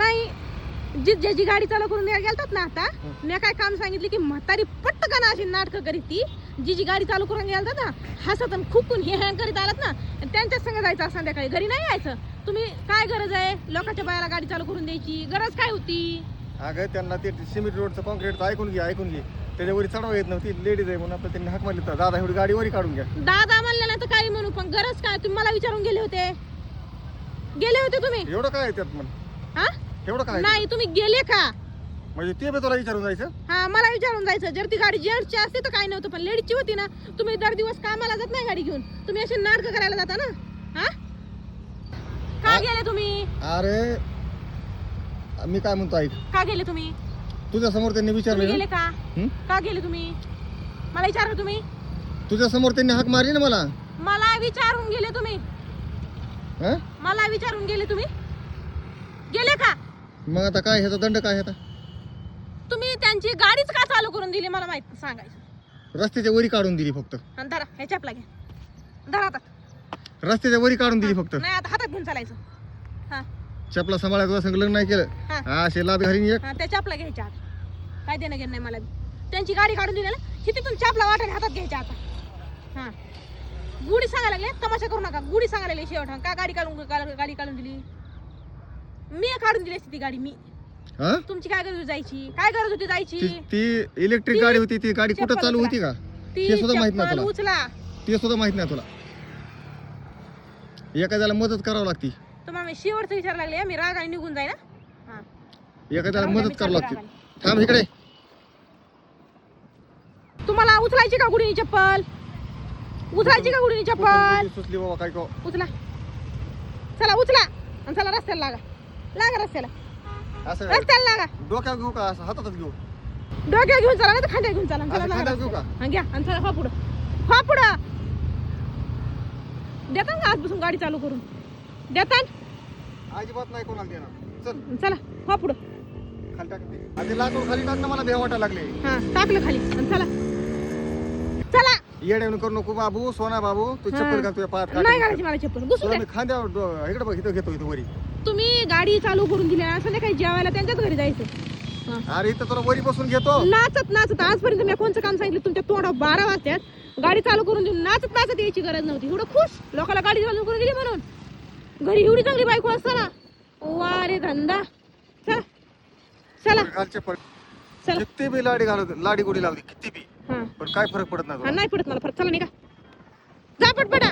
नाही ज्याची गाडी चालू करून द्यायला गेलतात ना आता मी काय काम सांगितले की म्हातारी पटकन अशी नाटकं करीत ती जी गाडी चालू करून गेलतात ना हसत आणि खुकून हे हँग करीत आलात ना त्यांच्याच संग जायचं संध्याकाळी घरी नाही यायचं. तुम्ही काय गरज आहे लोकांच्या बायाला गाडी चालू करून द्यायची गरज काय होती? अगं त्यांना ते सिमेंट रोडचं कॉन्क्रीटचं ऐकून घे त्याच्यावर चढावं येत नव्हती लेडीज आहे म्हणून आपलं त्यांनी हाक मारली दादा एवढी गाडी वरी काढून घ्या. दादा म्हणलं ना तर काय म्हणू पण गरज काय तुम्ही मला विचारून गेले होते तुम्ही एवढं काय आहे त्यात म्हण हा एवढं काय नाही तुम्ही गेले का म्हणजे ते बी तुला विचारून जायचं. हा मला विचारून जायचं जर ती गाडी जेंट्सची असते तर काय नव्हतं पण लेडीजची होती ना. तुम्ही दर दिवस कामाला जात नाही गाडी घेऊन तुम्ही असे नाटक करायला जाता ना. हा का गेले तुम्ही? अरे मी काय म्हणतो ऐक का गेले तुम्ही? तुझ्या समोर त्यांनी तुम्ही विचारलं गेले का? का गेले तुम्ही? मला विचारलं तुम्ही? तुझ्या समोर त्यांनी हाक मारली ना मला विचारून गेले तुम्ही? हं? मला विचारून गेले तुम्ही? गेले का? मग आता काय ह्याचा दंड काय आता? तुम्ही त्यांची गाडीच का चालू करून दिली मला माहित सांगायचं. रस्त्याच्या वरी काढून दिली फक्त. आणि धरा ह्या चपला घ्या धरा हातात. रस्त्याच्या वरी काढून दिली फक्त. नाही आता हातात घेऊन चालायचं. हा चपला सांभाळायचं संग लग्न नाही केलं हा. हा असे लाद घालीन एक. हा त्या चपला घ्यायच्या आता. काय देणं घेणं नाही मला. त्यांची गाडी काढून दिली ना की तिथून चपला वाटाने हातात घ्यायच्या आता. हा गुढी सांगायला लागले तमाशा करू नका. गुढी सांगायला लागले शेवट का गाडी काढून दिली? मी काढून दिली असती ती गाडी मी. हा तुमची काय गरज होती जायची? काय गरज होती जायची? ती इलेक्ट्रिक गाडी होती ती गाडी कुठं चालू होती का ती ते सुद्धा माहित नाही चप्पल तुला. उचला. ते सुद्धा माहित नाही तुला. एखाद्याला मदत करावं लागती. तुम्हाला मी शेवटचं विचारायला लागले मी रागाने निघून जाय ना. हा एखाद्याला राहू द्या, मदत मी करावं चालले लागते. थांब इकडे. तुम्हाला उचलायची का गुढीनी चप्पल? उचलायची का गुढीनी चप्पल? सुचली बाबा काय को उचला चला उचला आणि चला रस्त्याला लागा रस्त्याला असं रस्त्याला लागा. डोक्यावर घेऊ का असं हातातच घेऊ डोक्यावर घेऊन चला नाही तर खांद्यावर घेऊन चला. चला असं लागा खांद्यावर घेऊ का रस्त्याला. हा घ्या आणि चला हा पुढं देता का आज बसून गाडी चालू करून देता? अजिबात नाही कोणाला देणार. चल चला हा पुढं. खाली टाक ते लातूर खाली टाक ना मला भेव वाटायला लागले. हा टाकलं खाली आणि चला चला. येड्यावरून करू नको बाबू सोना बाबू तू चप्पल घाल तुझ्या पायात नाही घालायची मला चप्पल घुसून तुला द्या. मी खांद्यावर इकडे बघ इथं घेतो इथं वरी. तुम्ही गाडी चालू करून दिली संध्याकाळी जेवायला त्यांच्याच घरी जायचं. हा. अरे इथं तुला वरी बसून घेतो. नाचत आजपर्यंत मी कोणचं काम सांगितलं तुमच्या तोंडावर 12 वाजतात गाडी चालू करून देऊन नाचत यायची गरज नव्हती. एवढं खुश लोकांना गाडी चालू करून दिली म्हणून घरी एवढी चांगली बायको असताना वा रे धंदा. चला चला घाल चप्पल. चला. किती बी लाडी गोडी लावली किती बी हा पण काय फरक पडत नाही हा तुला. नाही पडत मला फरक. चला निघा जा पटपटा.